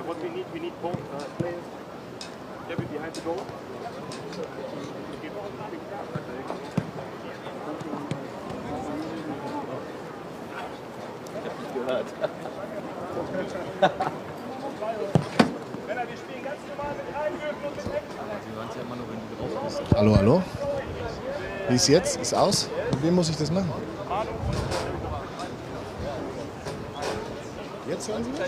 What we need both players behind the goal. Gehört. Hallo, hallo. Wie ist jetzt? Ist aus? Mit wem muss ich das machen? Jetzt hören Sie mich?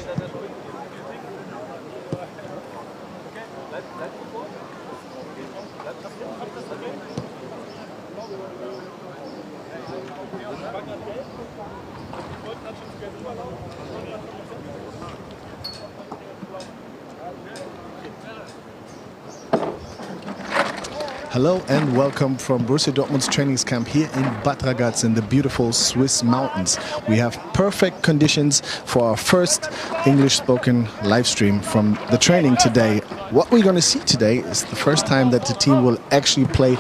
Hello and welcome from Borussia Dortmund's training camp here in Bad Ragaz in the beautiful Swiss mountains. We have perfect conditions for our first English-spoken live stream from the training today. What we're going to see today is the first time that the team will actually play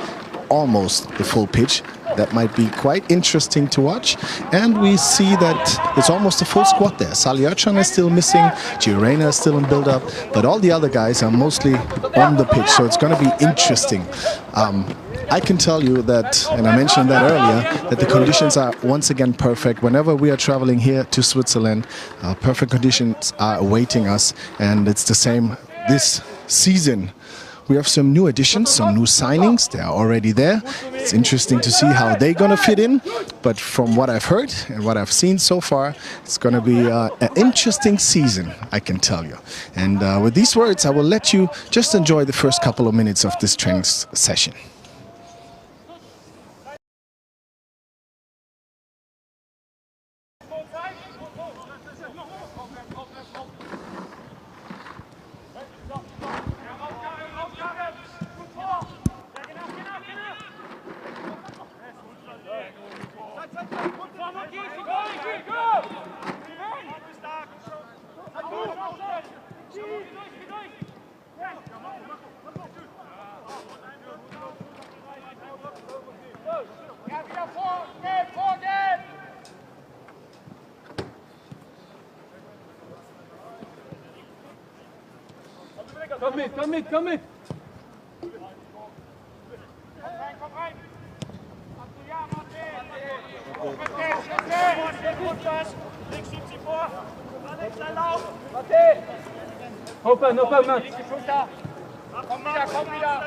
almost the full pitch. That might be quite interesting to watch. And we see that it's almost a full squad there. Salihochan is still missing, Girena is still in build-up, but all the other guys are mostly on the pitch, so it's going to be interesting. I can tell you that, and I mentioned that earlier, that the conditions are once again perfect. Whenever we are traveling here to Switzerland, perfect conditions are awaiting us, and it's the same this season. We have some new additions, some new signings. They are already there. It's interesting to see how they're going to fit in. But from what I've heard and what I've seen so far, it's going to be an interesting season, I can tell you. And with these words, I will let you just enjoy the first couple of minutes of this training session. Komm mit, komm mit! Komm rein! Links schiebt sie vor! Lauf! Open, open, man! Komm wieder!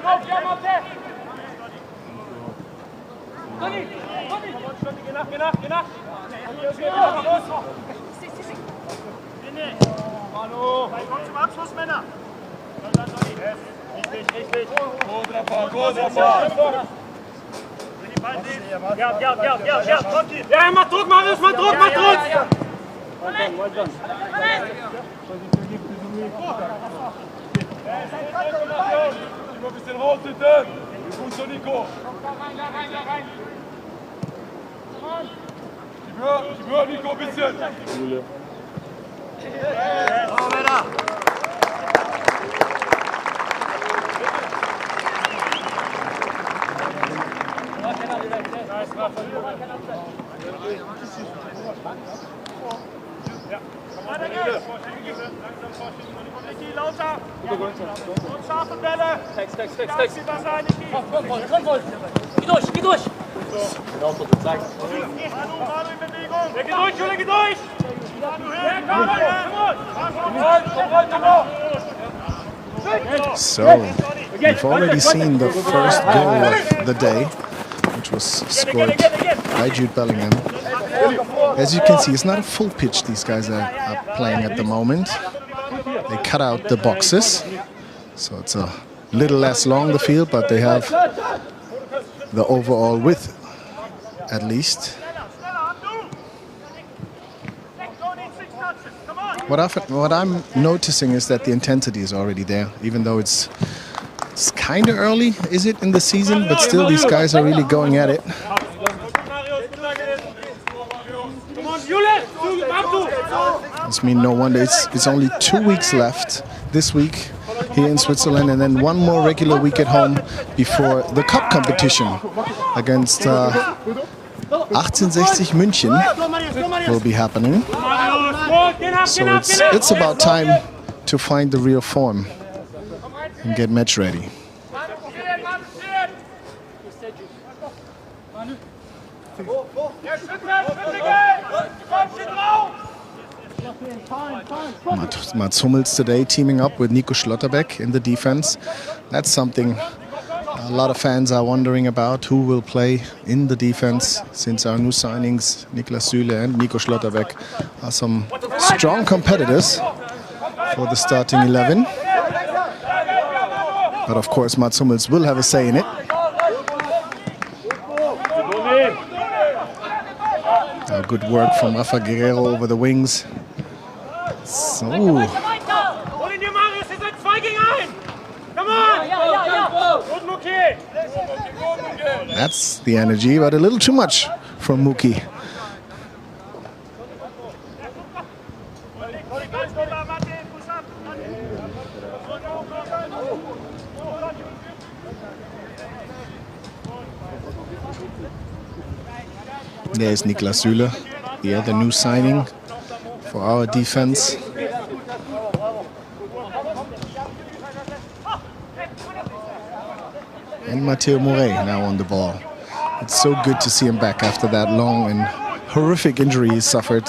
Drauf, ja, Mathe! Geh nach! Manu! Komm zum Abschluss, Männer! Richtig! Go, Trapper! Ja, mach Druck, Marius, mach Druck! Ein bisschen raus, bitte! Gut so, Nico! Da rein! Gib mir, Nico, ein bisschen! Oh, Männer! Weiter geht's! Langsam vorschieben, Niki, lauter! Und scharfe Bälle! Text! Komm! Geh durch! Genau so gezeigt. Manu in Bewegung! Geh durch! So, we've already seen the first goal of the day, which was scored by Jude Bellingham. As you can see, it's not a full pitch these guys are playing at the moment. They cut out the boxes, so it's a little less long, the field, but they have the overall width at least. What I'm noticing is that the intensity is already there, even though it's kind of early, is it, in the season? But still, these guys are really going at it. As course, mean no wonder it's only 2 weeks left this week here in Switzerland, and then one more regular week at home before the cup competition against 1860 München will be happening. So it's about time to find the real form and get match ready. Mats Hummels today teaming up with Nico Schlotterbeck in the defense. That's something a lot of fans are wondering about, who will play in the defense, since our new signings, Niklas Süle and Nico Schlotterbeck, are some strong competitors for the starting 11. But of course, Mats Hummels will have a say in it. Good work from Rafa Guerrero over the wings. So, that's the energy, but a little too much from Muki. There's Niklas Süle, the other new signing for our defense. And Matteo Morey now on the ball. It's so good to see him back after that long and horrific injury he suffered.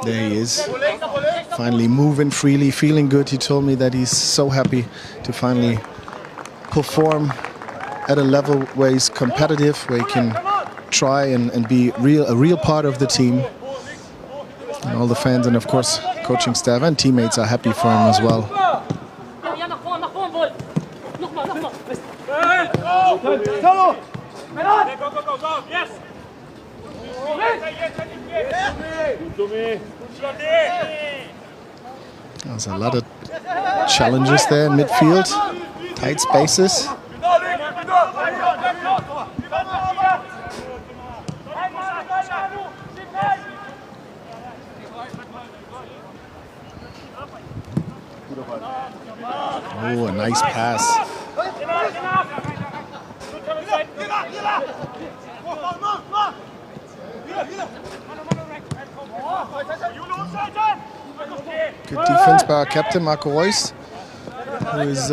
There he is, finally moving freely, feeling good. He told me that he's so happy to finally perform at a level where he's competitive, where he can try and be a real part of the team. And all the fans and of course coaching staff and teammates are happy for him as well. There's a lot of challenges there in midfield, tight spaces. Oh, a nice pass. Good defense by our captain, Marco Reus, who is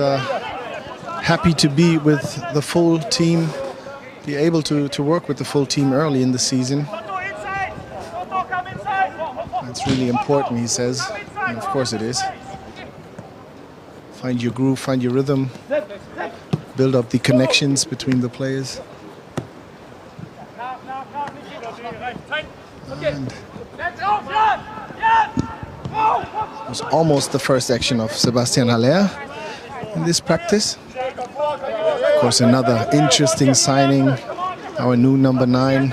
happy to be with the full team, be able to work with the full team early in the season. That's really important, he says, and of course it is. Find your groove, find your rhythm, build up the connections between the players. And it was almost the first action of Sebastian Haller in this practice. Of course, another interesting signing, our new number 9.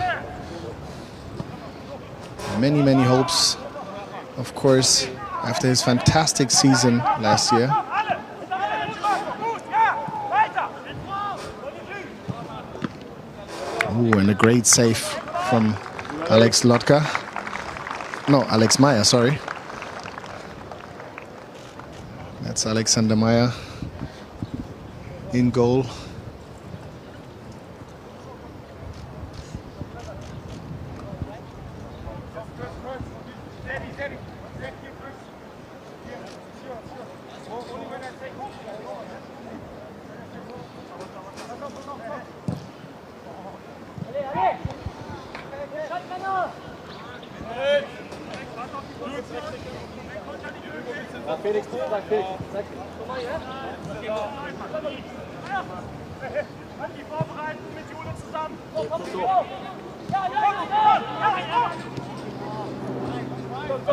Many, many hopes, of course, after his fantastic season last year. Ooh, and a great save from Alex Lotka. No, Alex Meyer, sorry. That's Alexander Meyer in goal.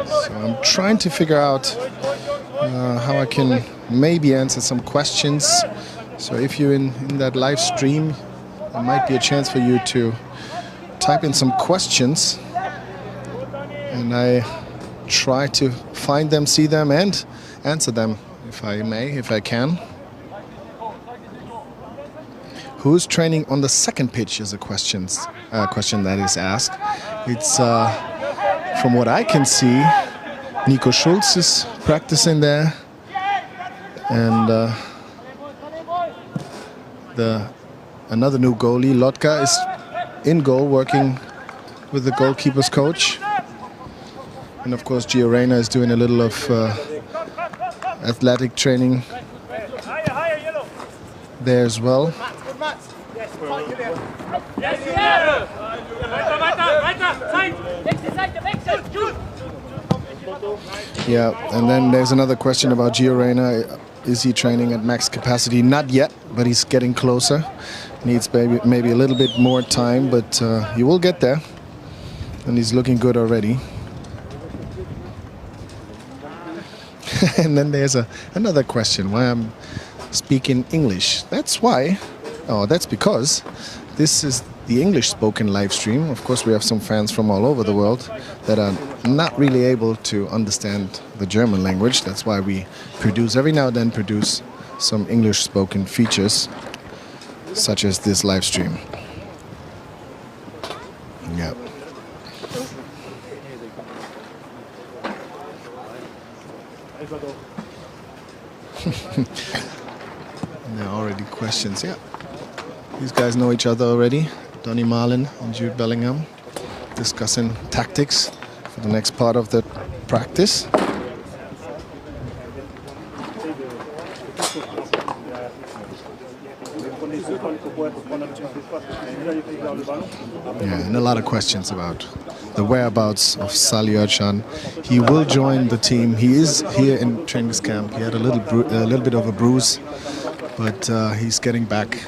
So I'm trying to figure out how I can maybe answer some questions. So if you're in that live stream, there might be a chance for you to type in some questions, and I try to find them, see them, and answer them if I may, if I can. Who's training on the second pitch is a question that is asked. It's, from what I can see, Nico Schulz is practicing there. And another new goalie, Lotka, is in goal working with the goalkeeper's coach. And of course, Gio Reyna is doing a little of athletic training there as well. Yeah, and then there's another question about Gio Reyna. Is he training at max capacity? Not yet, but he's getting closer. Needs maybe a little bit more time, but he will get there. And he's looking good already. And then there's another question why I'm speaking English. That's why, that's because this is the English spoken live stream. Of course, we have some fans from all over the world that are not really able to understand the German language. That's why we every now and then produce some English spoken features, such as this live stream. Yeah. There are already questions. Yeah, these guys know each other already. Donny Marlin and Jude Bellingham discussing tactics for the next part of the practice. Yeah, and a lot of questions about the whereabouts of Salih Özcan. He will join the team. He is here in training camp. He had a little bit of a bruise, but he's getting back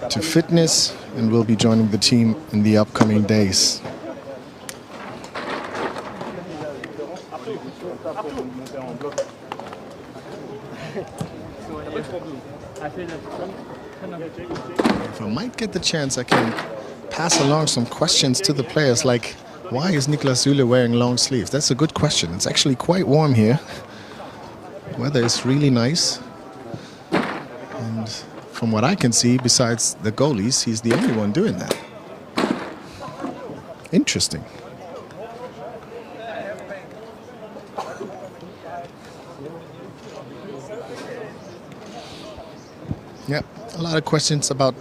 to fitness and will be joining the team in the upcoming days. If I might get the chance, I can pass along some questions to the players, like why is Niklas Süle wearing long sleeves? That's a good question. It's actually quite warm here. Weather is really nice. And from what I can see, besides the goalies, he's the only one doing that. Interesting. Yeah, a lot of questions about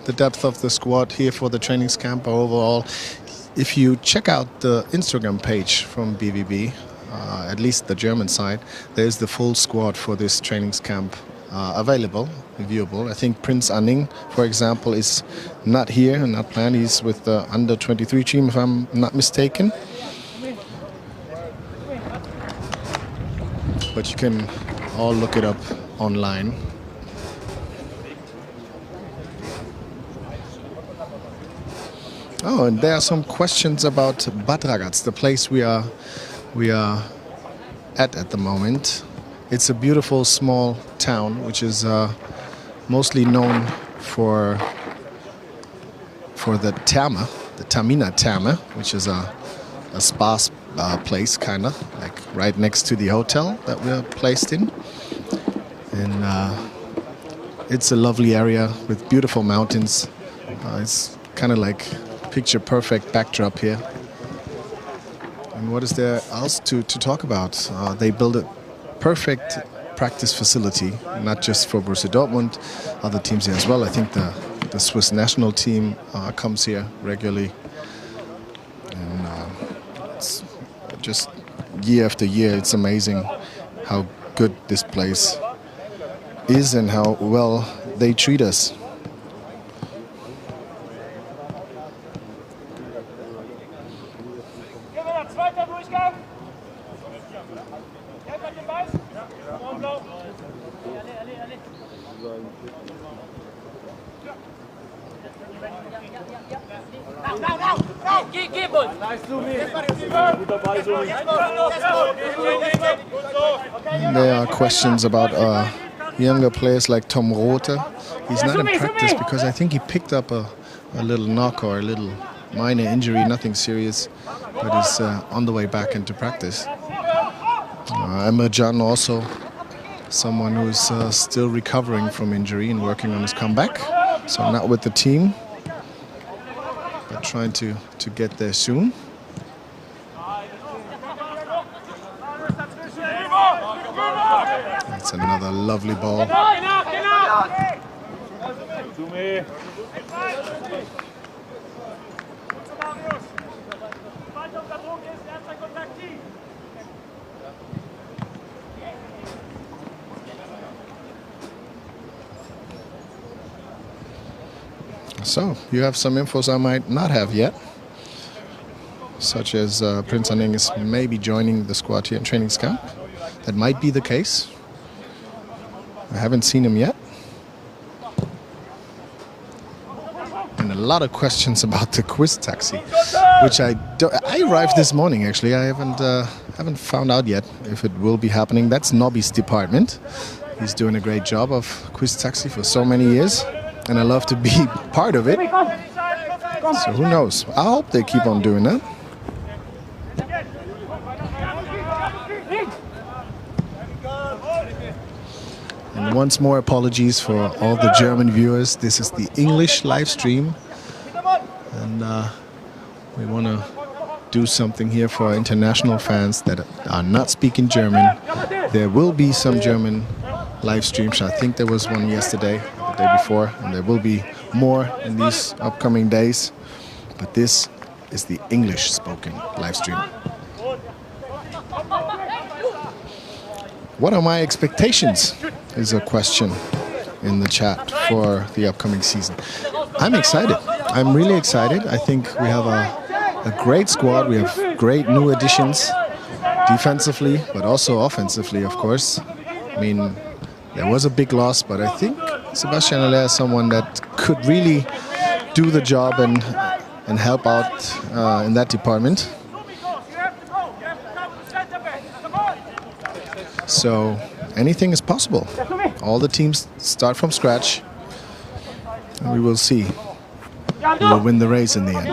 the depth of the squad here for the training camp overall. If you check out the Instagram page from BVB, at least the German side, there's the full squad for this training camp available, viewable. I think Prince Anning, for example, is not here and not planned. He's with the under-23 team, if I'm not mistaken. But you can all look it up online. Oh, and there are some questions about Bad Ragaz, the place we are at the moment. It's a beautiful small town which is mostly known for the Therme, the Tamina Therme, which is a spa place, kind of like right next to the hotel that we're placed in. And it's a lovely area with beautiful mountains. It's kind of like picture perfect backdrop here. And what is there else to talk about? They built a perfect practice facility, not just for Borussia Dortmund, other teams here as well. I think the Swiss national team comes here regularly. And it's just year after year, it's amazing how good this place is and how well they treat us. There are questions about younger players like Tom Rothe. He's not in practice because I think he picked up a little knock or a little minor injury, nothing serious, but he's on the way back into practice. Emre Can also someone who's still recovering from injury and working on his comeback. So not with the team, but trying to get there soon. That's another lovely ball. So, you have some infos I might not have yet, such as Prince Anning is maybe joining the squad here in training camp. That might be the case. I haven't seen him yet. And a lot of questions about the quiz taxi, which I arrived this morning actually. I haven't found out yet if it will be happening. That's Nobby's department. He's doing a great job of quiz taxi for so many years. And I love to be part of it. So who knows? I hope they keep on doing that. And once more, apologies for all the German viewers. This is the English live stream. And we want to do something here for our international fans that are not speaking German. There will be some German live streams. I think there was one yesterday, the day before, and there will be more in these upcoming days. But this is the English spoken live stream. What are my expectations? Is a question in the chat for the upcoming season. I'm excited. I'm really excited. I think we have a great squad. We have great new additions defensively, but also offensively, of course. I mean, there was a big loss, but I think Sebastian Haller is someone that could really do the job and help out in that department. So anything is possible. All the teams start from scratch, and we will see who will win the race in the end.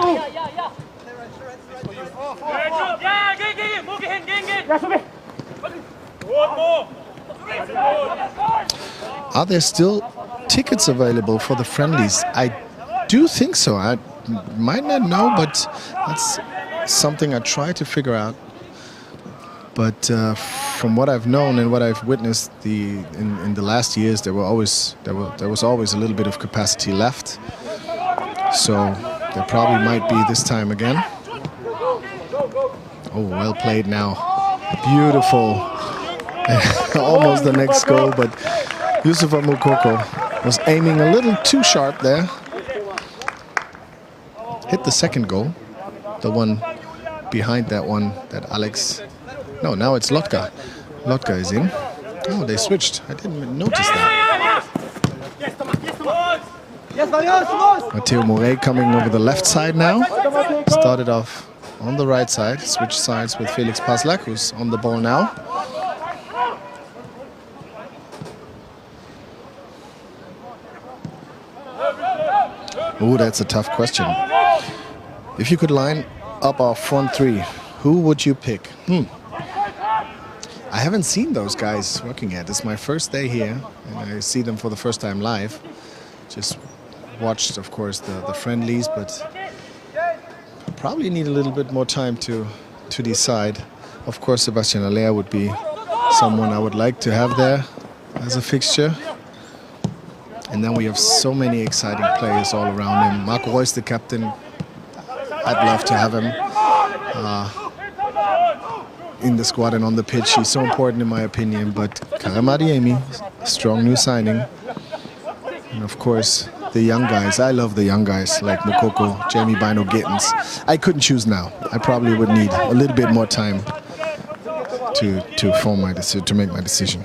Are there still tickets available for the friendlies? I do think so. I might not know, but that's something I try to figure out. But from what I've known and what I've witnessed in the last years, there was always a little bit of capacity left. So there probably might be this time again. Oh, well played now. Beautiful. Almost the next goal, but Yusufa Moukoko was aiming a little too sharp there. Hit the second goal, the one behind that one that Alex... No, now it's Lotka. Lotka is in. Oh, they switched. I didn't notice that. Matteo Morey coming over the left side now. Started off on the right side. Switched sides with Felix Paslak, who's on the ball now. Oh, that's a tough question. If you could line up our front three, who would you pick? I haven't seen those guys working yet. It's my first day here, and I see them for the first time live. Just watched, of course, the friendlies, but probably need a little bit more time to decide. Of course, Sebastian Haller would be someone I would like to have there as a fixture. And then we have so many exciting players all around him. Marco Reus, the captain, I'd love to have him in the squad and on the pitch. He's so important in my opinion. But Karim Adeyemi, strong new signing. And of course, the young guys. I love the young guys like Moukoko, Jamie Bino Gittens. I couldn't choose now. I probably would need a little bit more time to form my decision, to make my decision.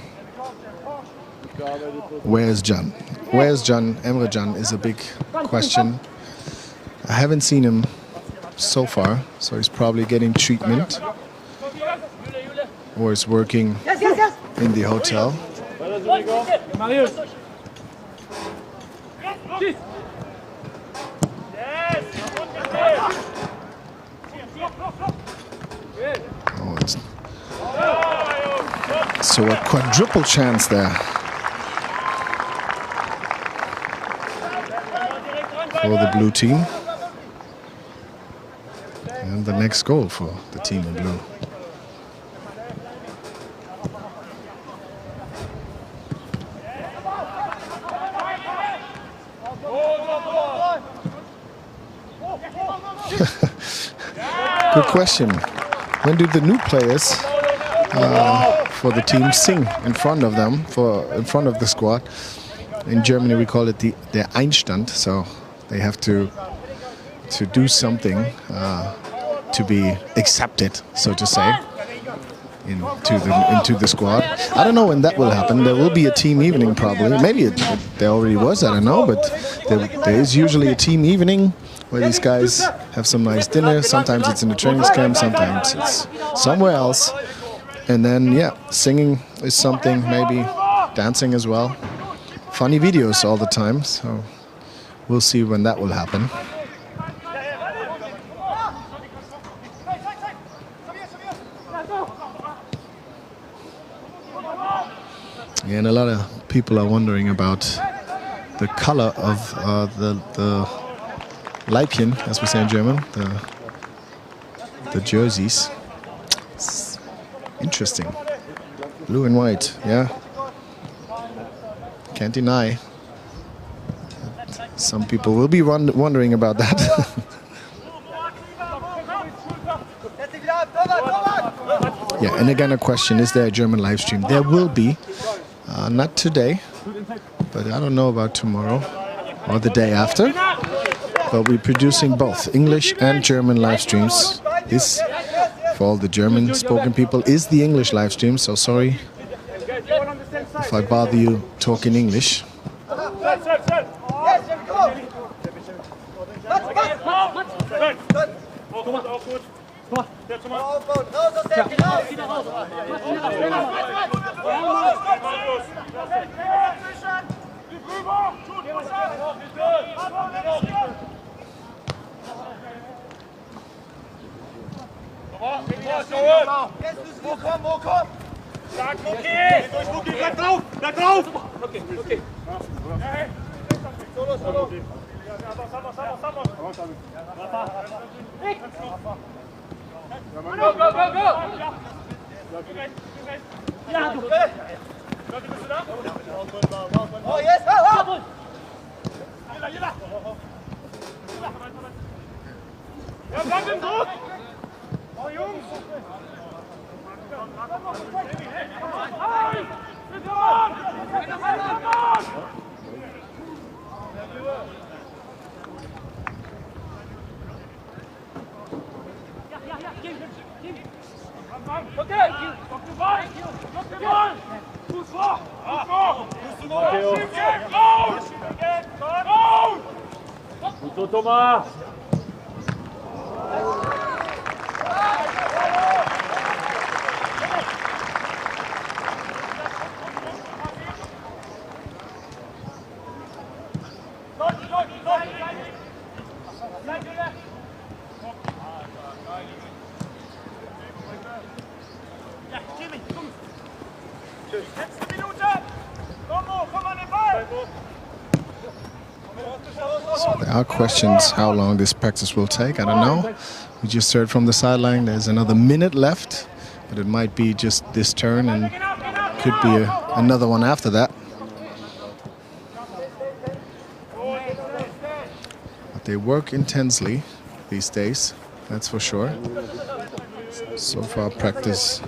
Where's Can? Where's Can? Emre Can is a big question. I haven't seen him so far, so he's probably getting treatment or is working in the hotel. Oh, So a quadruple chance there for the blue team. And the next goal for the team in blue. Good question. When do the new players for the team sing in front of them, in front of the squad? In Germany we call it der Einstand, so they have to do something to be accepted, so to say, into the squad. I don't know when that will happen. There will be a team evening probably. Maybe there already was, I don't know, but there is usually a team evening where these guys have some nice dinner. Sometimes it's in the training camp, sometimes it's somewhere else. And then, yeah, singing is something, maybe dancing as well. Funny videos all the time, so we'll see when that will happen. Yeah, and a lot of people are wondering about the color of the Leibchen, as we say in German, the jerseys. It's interesting. Blue and white, yeah. Can't deny. Some people will be wondering about that. Yeah, and again a question, is there a German live stream? There will be. Not today, but I don't know about tomorrow or the day after. But we're producing both English and German live streams. This, for all the German spoken people, is the English live stream, so sorry if I bother you talking English. Bleib drauf! Okay, okay. Go, go, go, go! Ja, du! Bist du da? Oh, yes! Jeder! Ja, bleib im Druck! Oh, Jungs! Gut so, Thomas! So there are questions how long this practice will take. I don't know. We just heard from the sideline there's another minute left, but it might be just this turn and could be another one after that. But they work intensely these days, that's for sure. So far practice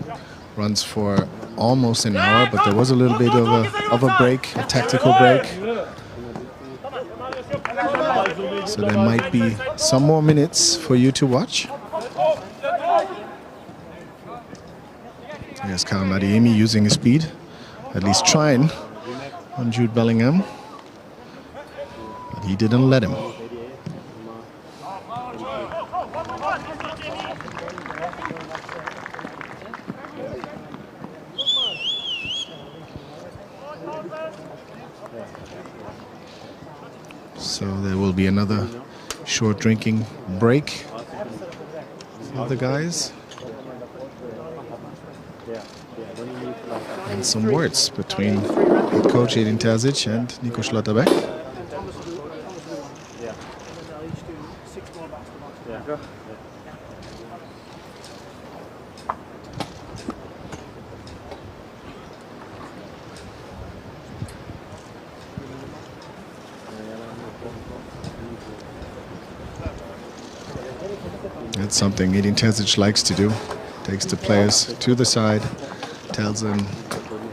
runs for almost an hour, but there was a little bit of a break, a tactical break. So there might be some more minutes for you to watch. Here's Karim Adeyemi using his speed, at least trying on Jude Bellingham, but he didn't let him. So there will be another short drinking break for the guys. And some words between head coach Edin Terzic and Nico Schlotterbeck. That's something Edin Terzic likes to do. Takes the players to the side, tells them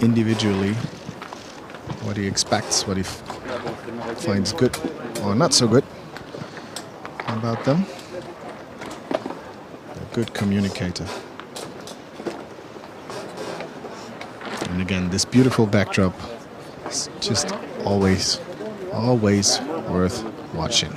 individually what he expects, what he finds good or not so good about them. A good communicator. And again, this beautiful backdrop is just always worth watching.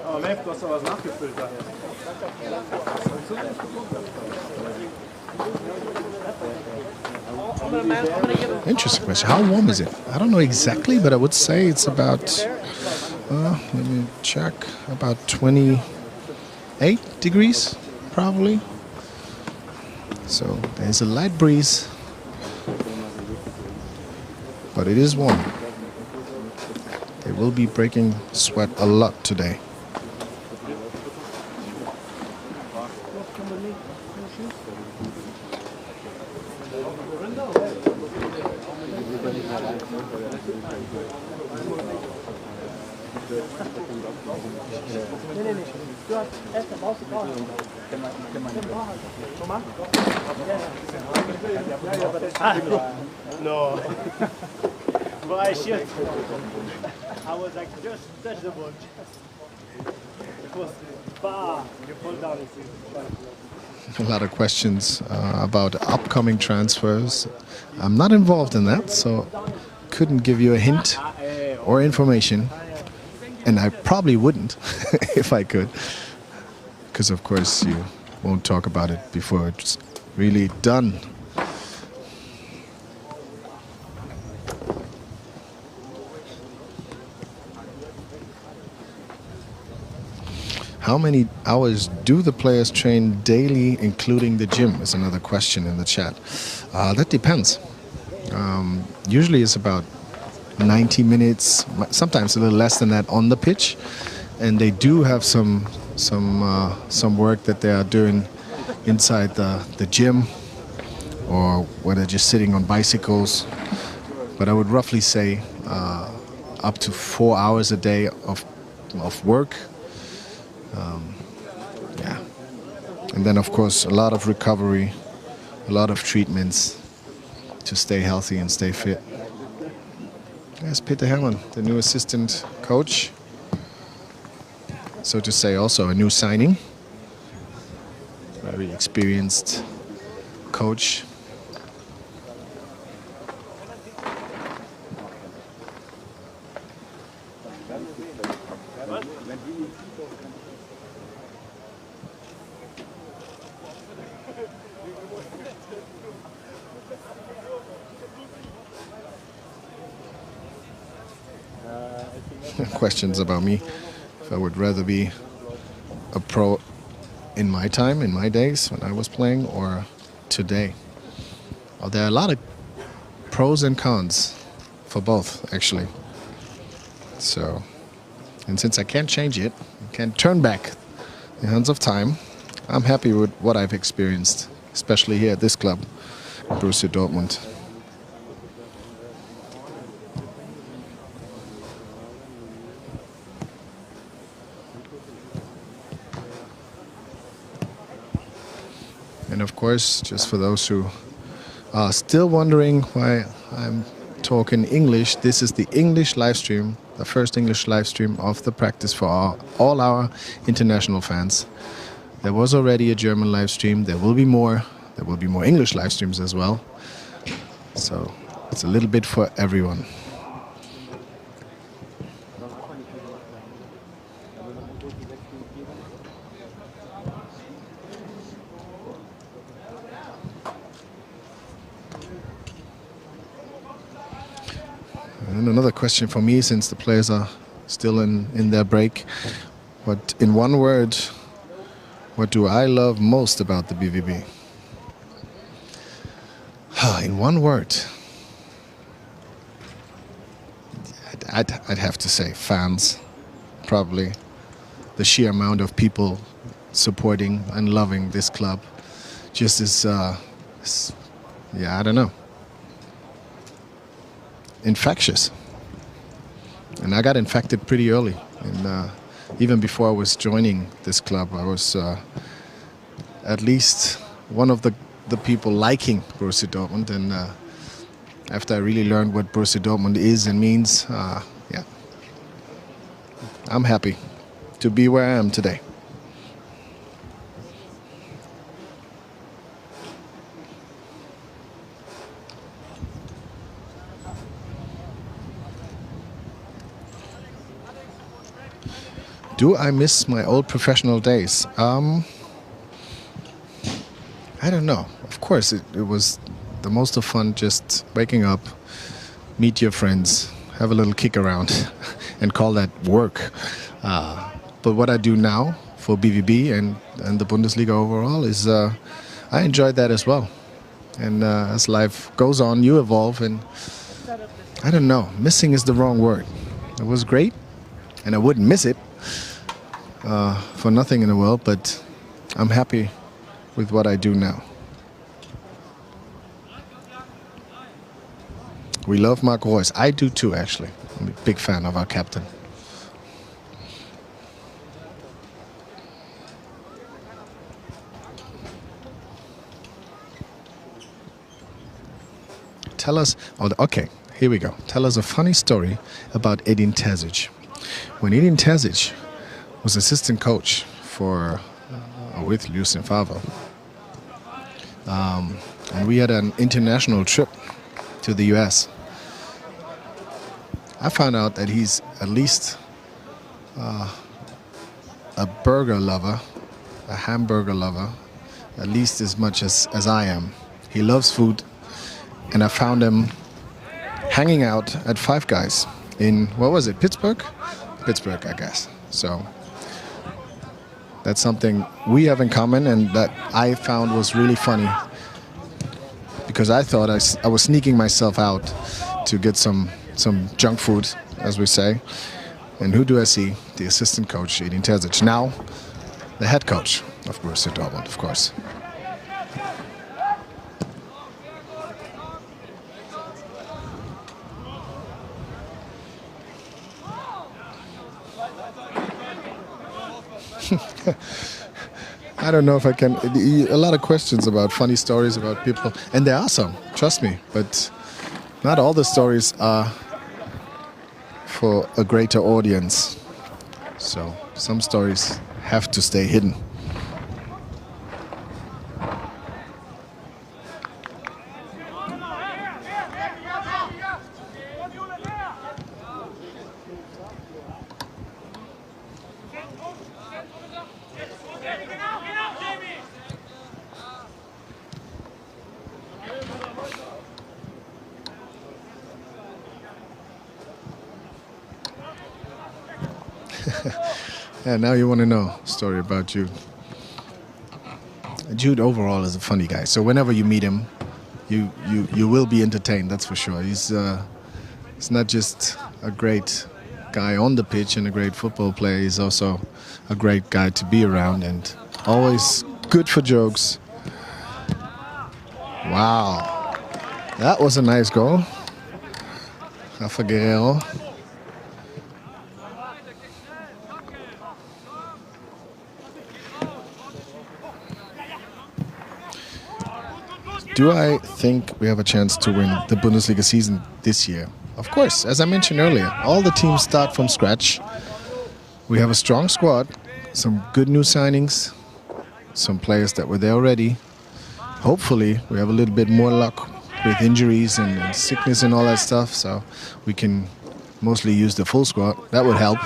Oh, Lev, du hast doch was nachgefüllt da. Interesting question. How warm is it? I don't know exactly, but I would say it's about, let me check, about 28 degrees, probably. So there's a light breeze, but it is warm. They will be breaking sweat a lot today. No. But I should. I was like, just touch the ball. It was far. You fall down. A lot of questions about upcoming transfers. I'm not involved in that, so couldn't give you a hint or information. And I probably wouldn't if I could. Because of course you won't talk about it before it's really done. How many hours do the players train daily, including the gym, is another question in the chat. That depends. Usually it's about 90 minutes, sometimes a little less than that on the pitch. And they do have some work that they are doing inside the gym, or where they're just sitting on bicycles. But I would roughly say up to 4 hours a day of work. Yeah, and then of course a lot of recovery, a lot of treatments to stay healthy and stay fit. There's Peter Hermann, the new assistant coach. So to say, also a new signing. Very experienced coach. Questions about me, if I would rather be a pro in my time, in my days when I was playing, or today. Well, there are a lot of pros and cons for both, actually. So, and since I can't change it, can't turn back the hands of time, I'm happy with what I've experienced, especially here at this club, Borusia Dortmund. And of course, just for those who are still wondering why I'm talking English, this is the English live stream, the first English live stream of the practice for all our international fans. There was already a German live stream. There will be more. There will be more English live streams as well. So it's a little bit for everyone. And another question for me, since the players are still in their break. What, in one word, what do I love most about the BVB? In one word, I'd have to say fans, probably. The sheer amount of people supporting and loving this club just is, yeah, I don't know, infectious. And I got infected pretty early. And even before I was joining this club, I was at least one of the people liking Borussia Dortmund. And after I really learned what Borussia Dortmund is and means, yeah, I'm happy to be where I am today. Do I miss my old professional days? I don't know. Of course, it was the most of fun just waking up, meet your friends, have a little kick around, and call that work. But what I do now for BVB and the Bundesliga overall is I enjoy that as well. And as life goes on, you evolve, and I don't know, missing is the wrong word. It was great, and I wouldn't miss it for nothing in the world, but I'm happy with what I do now. We love Marco Reus. I do too, actually. I'm a big fan of our captain. Tell us, oh, okay, here we go. Tell us a funny story about Edin Terzic. When Edin Terzic was assistant coach for with Lucien Favre, and we had an international trip to the US. I found out that he's at least a burger lover, a hamburger lover, at least as much as I am. He loves food, and I found him hanging out at Five Guys in, what was it, Pittsburgh? Pittsburgh, I guess. So that's something we have in common, and that I found was really funny, because I thought I was sneaking myself out to get some junk food, as we say. And who do I see? The assistant coach, Edin Terzic. Now, the head coach of Borussia Dortmund, of course. I don't know if I can. A lot of questions about funny stories about people, and there are some, trust me, but not all the stories are for a greater audience. So some stories have to stay hidden. Yeah, now you want to know a story about Jude. Jude overall is a funny guy. So whenever you meet him, you will be entertained. That's for sure. He's not just a great guy on the pitch and a great football player. He's also a great guy to be around and always good for jokes. Wow, that was a nice goal. Rafa Guerreiro. Do I think we have a chance to win the Bundesliga season this year? Of course, as I mentioned earlier, all the teams start from scratch. We have a strong squad, some good new signings, some players that were there already. Hopefully, we have a little bit more luck with injuries and sickness and all that stuff, so we can mostly use the full squad. That would help.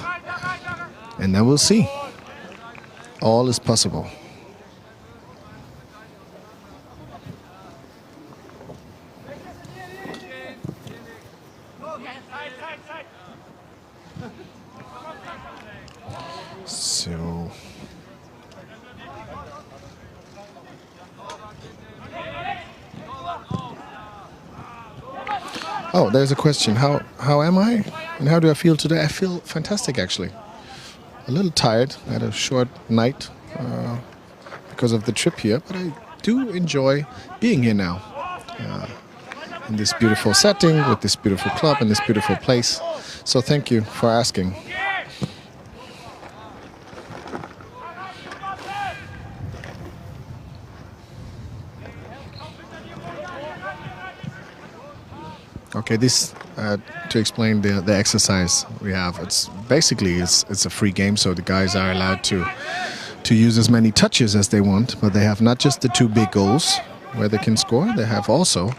And then we'll see. All is possible. Oh, there's a question. How am I? And how do I feel today? I feel fantastic, actually. A little tired. I had a short night because of the trip here, but I do enjoy being here now. In this beautiful setting, with this beautiful club, in this beautiful place. So thank you for asking. Okay, this to explain the exercise we have. It's basically it's a free game, so the guys are allowed to use as many touches as they want, but they have not just the 2 big goals where they can score. They have also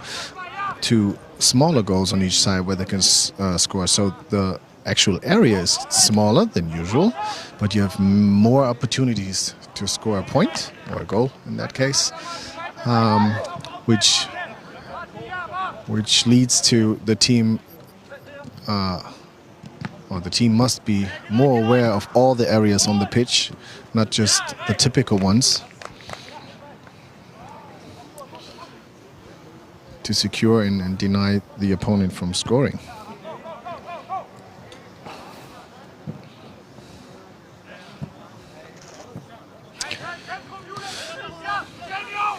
2 smaller goals on each side where they can score. So the actual area is smaller than usual, but you have more opportunities to score a point or a goal in that case, which leads to the team, or the team must be more aware of all the areas on the pitch, not just the typical ones, to secure and deny the opponent from scoring.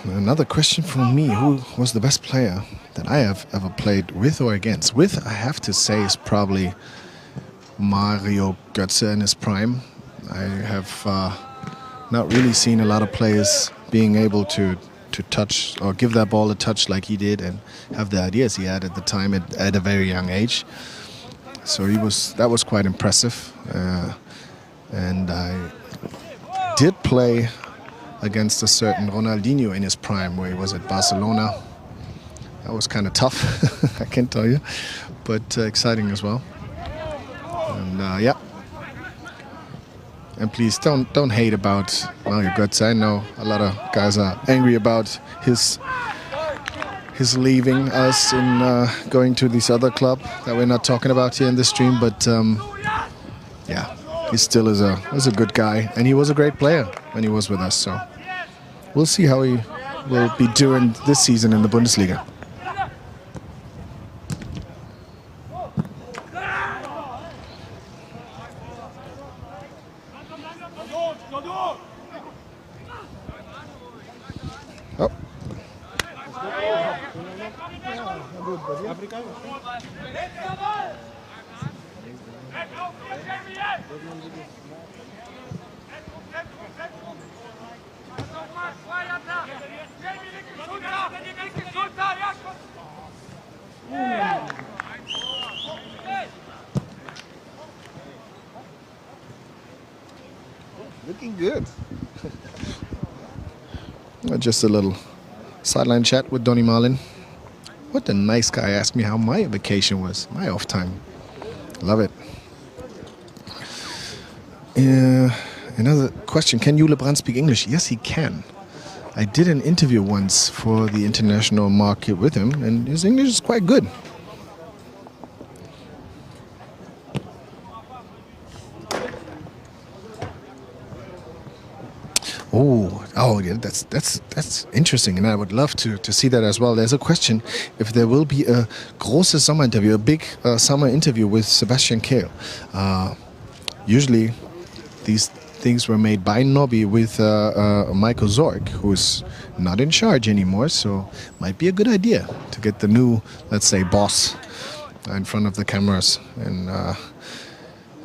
Another question from me: who was the best player that I have ever played with or against? With, I have to say, is probably Mario Götze in his prime. I have not really seen a lot of players being able to touch or give that ball a touch like he did and have the ideas he had at the time at a very young age. So that was quite impressive. And I did play against a certain Ronaldinho in his prime, where he was at Barcelona. That was kind of tough, I can tell you, but exciting as well. And yeah. And please don't hate about Mario Götze. I know a lot of guys are angry about his leaving us and going to this other club that we're not talking about here in the stream. But yeah, he still is a good guy, and he was a great player when he was with us. So we'll see how he will be doing this season in the Bundesliga. Oh. Looking good. Just a little sideline chat with Donny Marlin. What a nice guy. Asked me how my vacation was, my off time. Love it. Another question. Can Jule Brand speak English? Yes, he can. I did an interview once for the international market with him, and his English is quite good. Oh, yeah, that's interesting, and I would love to see that as well. There's a question if there will be a großes Sommerinterview, a big summer interview with Sebastian Kehl. Usually, these things were made by Nobby with Michael Zorc, who's not in charge anymore. So, might be a good idea to get the new, let's say, boss in front of the cameras and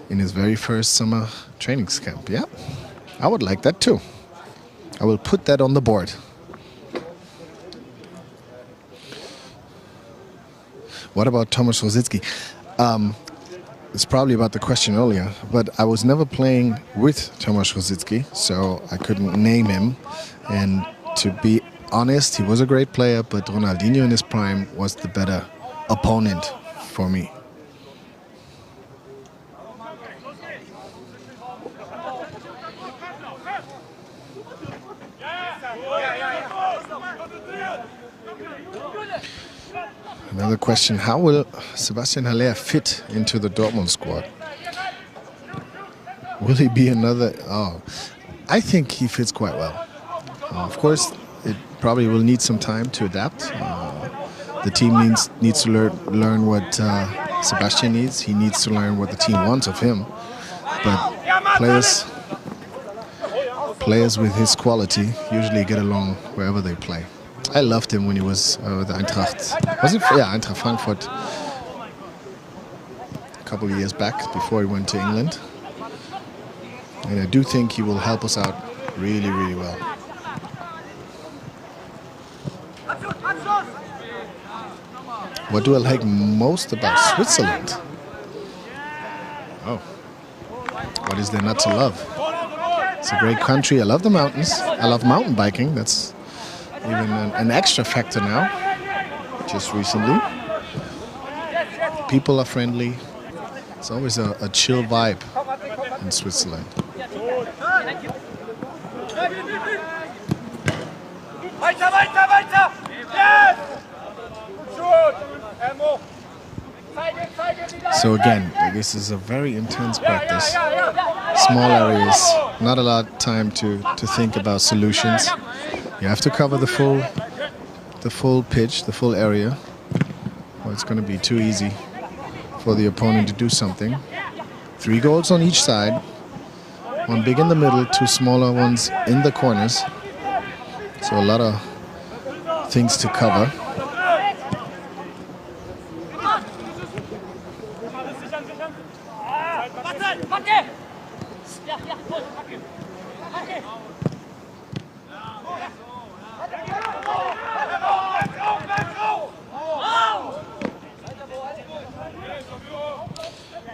in his very first summer training camp. Yeah, I would like that too. I will put that on the board. What about Tomasz Rosicki? It's probably about the question earlier, but I was never playing with Tomasz Rosicki, so I couldn't name him. And to be honest, he was a great player, but Ronaldinho in his prime was the better opponent for me. Another question, how will Sebastian Haller fit into the Dortmund squad? Will he be another... Oh, I think he fits quite well. Of course, it probably will need some time to adapt. The team needs to learn what Sebastian needs. He needs to learn what the team wants of him. But players with his quality usually get along wherever they play. I loved him when he was with Eintracht. Was it? Yeah, Eintracht Frankfurt. A couple of years back before he went to England. And I do think he will help us out really, really well. What do I like most about Switzerland? Oh, what is there not to love? It's a great country. I love the mountains. I love mountain biking. That's even an extra factor now, just recently. People are friendly. It's always a chill vibe in Switzerland. Weiter, weiter, weiter! Yes! Shoot! Elmo! So again, this is a very intense practice. Small areas, not a lot of time to think about solutions. You have to cover the full pitch, the full area, or it's going to be too easy for the opponent to do something. 3 goals on each side, 1 big in the middle, 2 smaller ones in the corners. So a lot of things to cover.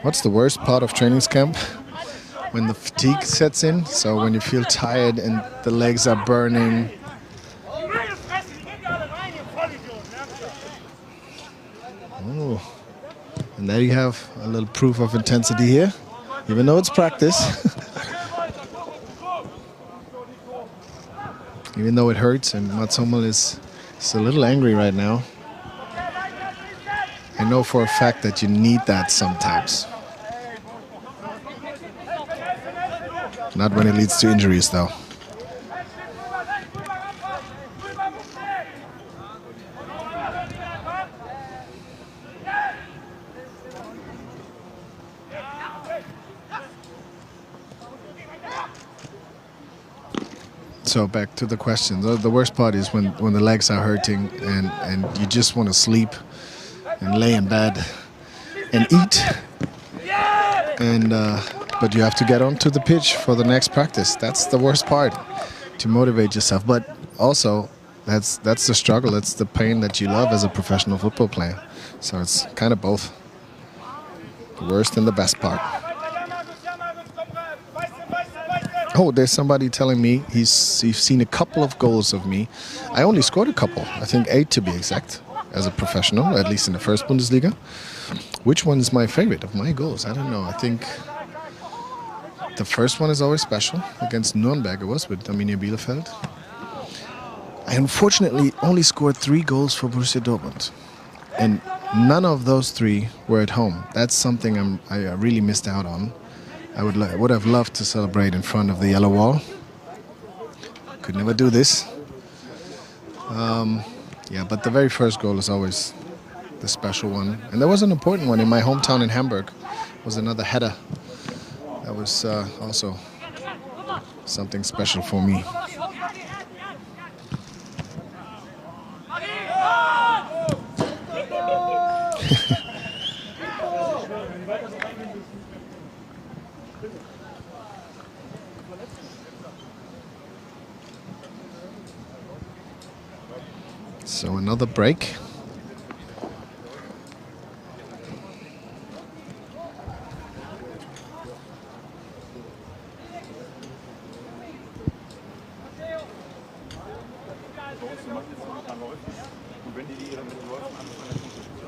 What's the worst part of training camp? When the fatigue sets in, so when you feel tired and the legs are burning. Oh. And there you have a little proof of intensity here, even though it's practice. Even though it hurts, and Mats Hummel is a little angry right now. I know for a fact that you need that sometimes. Not when it leads to injuries, though. So back to the question. The worst part is when the legs are hurting and you just want to sleep and lay in bed and eat. And but you have to get onto the pitch for the next practice. That's the worst part, to motivate yourself. But also, that's the struggle. It's the pain that you love as a professional football player. So it's kind of both. The worst and the best part. Oh, there's somebody telling me he's seen a couple of goals of me. I only scored a couple. I think 8 to be exact, as a professional, at least in the first Bundesliga. Which one is my favorite of my goals? I don't know. I think the first one is always special. Against Nürnberg it was, with Arminia Bielefeld. I unfortunately only scored 3 goals for Borussia Dortmund. And none of those 3 were at home. That's something I really missed out on. I would have loved to celebrate in front of the yellow wall. Could never do this. Yeah, but the very first goal is always the special one. And there was an important one in my hometown in Hamburg. It was another header. That was also something special for me. So another break.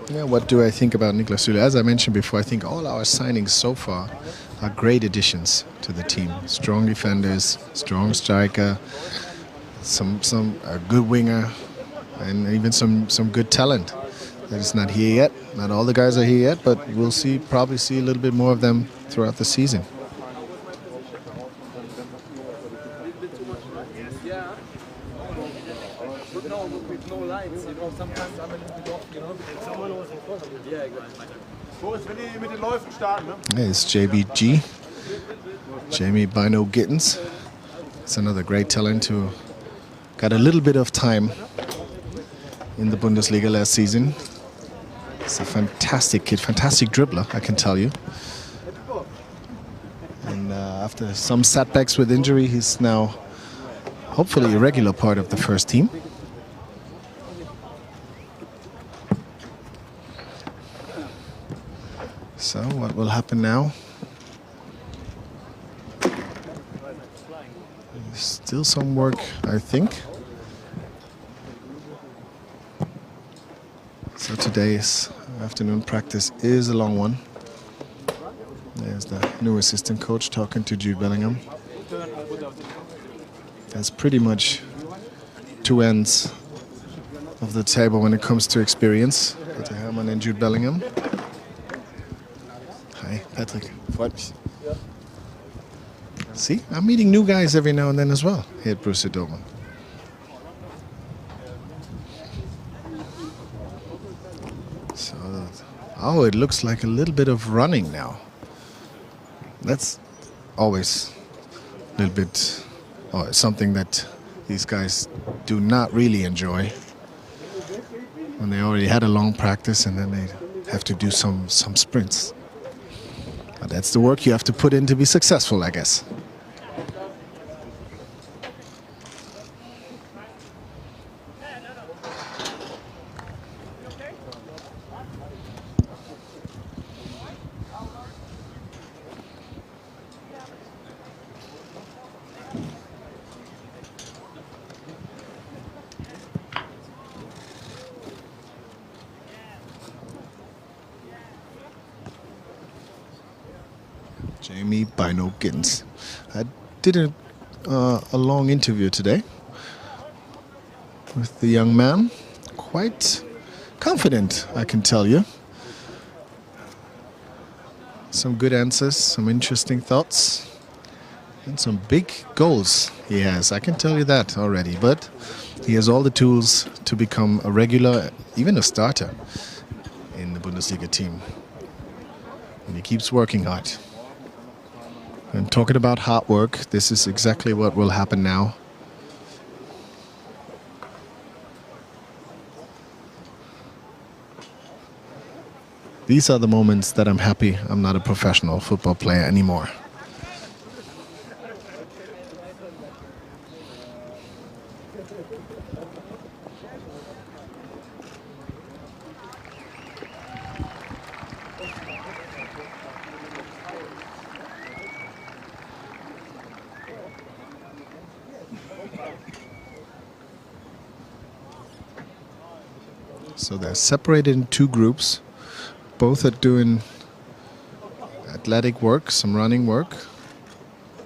Yeah, what do I think about Niklas Süle? As I mentioned before, I think all our signings so far are great additions to the team. Strong defenders, strong striker, a good winger, and even some good talent that is not here yet. Not all the guys are here yet, but we'll probably see a little bit more of them throughout the season. But no, with no lights, you know, sometimes I'm a little bit off, you know. Someone was in front of me. Yeah, exactly. Boris, wenn die mit den Läufen starten, ne? It's JBG, Jamie Bino Gittens. It's another great talent who got a little bit of time in the Bundesliga last season. He's a fantastic kid, fantastic dribbler, I can tell you. And after some setbacks with injury, he's now hopefully a regular part of the first team. So what will happen now? Still some work, I think. So today's afternoon practice is a long one. There's the new assistant coach talking to Jude Bellingham. That's pretty much two ends of the table when it comes to experience. Peter Hermann and Jude Bellingham. Hi, Patrick. Freut mich. See, I'm meeting new guys every now and then as well here at Borussia Dortmund. So, oh, it looks like a little bit of running now. That's always a little bit something that these guys do not really enjoy. When they already had a long practice and then they have to do some sprints. But that's the work you have to put in to be successful, I guess. Jamie Bino Gittens. I did a long interview today with the young man. Quite confident, I can tell you. Some good answers, some interesting thoughts, and some big goals he has. I can tell you that already. But he has all the tools to become a regular, even a starter in the Bundesliga team. And he keeps working hard. And talking about hard work, this is exactly what will happen now. These are the moments that I'm happy I'm not a professional football player anymore. So they're separated in two groups. Both are doing athletic work, some running work.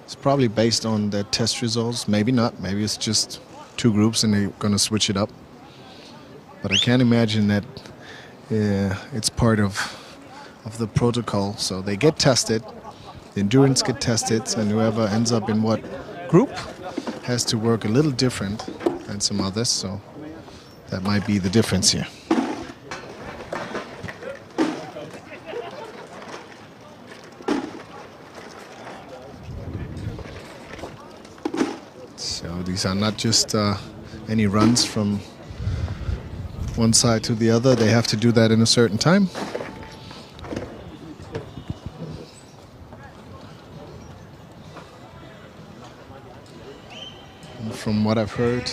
It's probably based on their test results. Maybe not. Maybe it's just two groups and they're going to switch it up. But I can't imagine that it's part of the protocol. So they get tested, the endurance get tested, and whoever ends up in what group has to work a little different than some others. So that might be the difference here. So these are not just any runs from one side to the other. They have to do that in a certain time. And from what I've heard,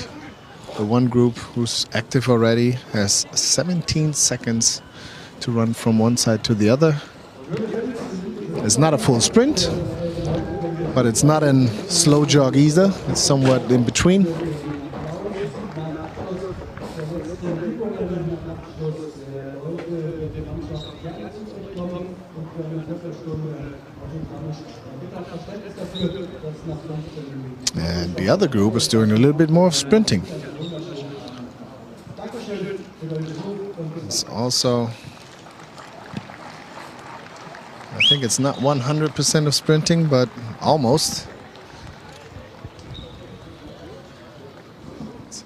the one group who's active already has 17 seconds to run from one side to the other. It's not a full sprint, but it's not a slow jog either. It's somewhat in between. And the other group is doing a little bit more of sprinting. It's also, I think it's not 100% of sprinting, but almost. It's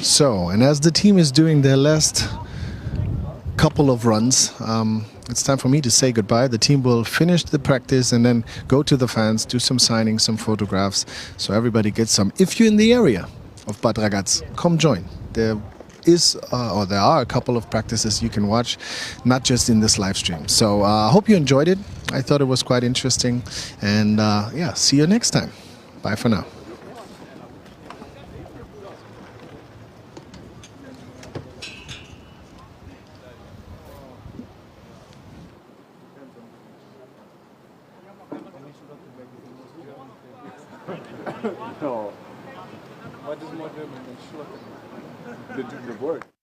So, and as the team is doing their last couple of runs, it's time for me to say goodbye. The team will finish the practice and then go to the fans, do some signings, some photographs, so everybody gets some. If you're in the area of Bad Ragaz, come join. There are a couple of practices you can watch, not just in this live stream. So I hope you enjoyed it. I thought it was quite interesting, and yeah, see you next time. Bye for now. No. What is more German than schlucken? The work.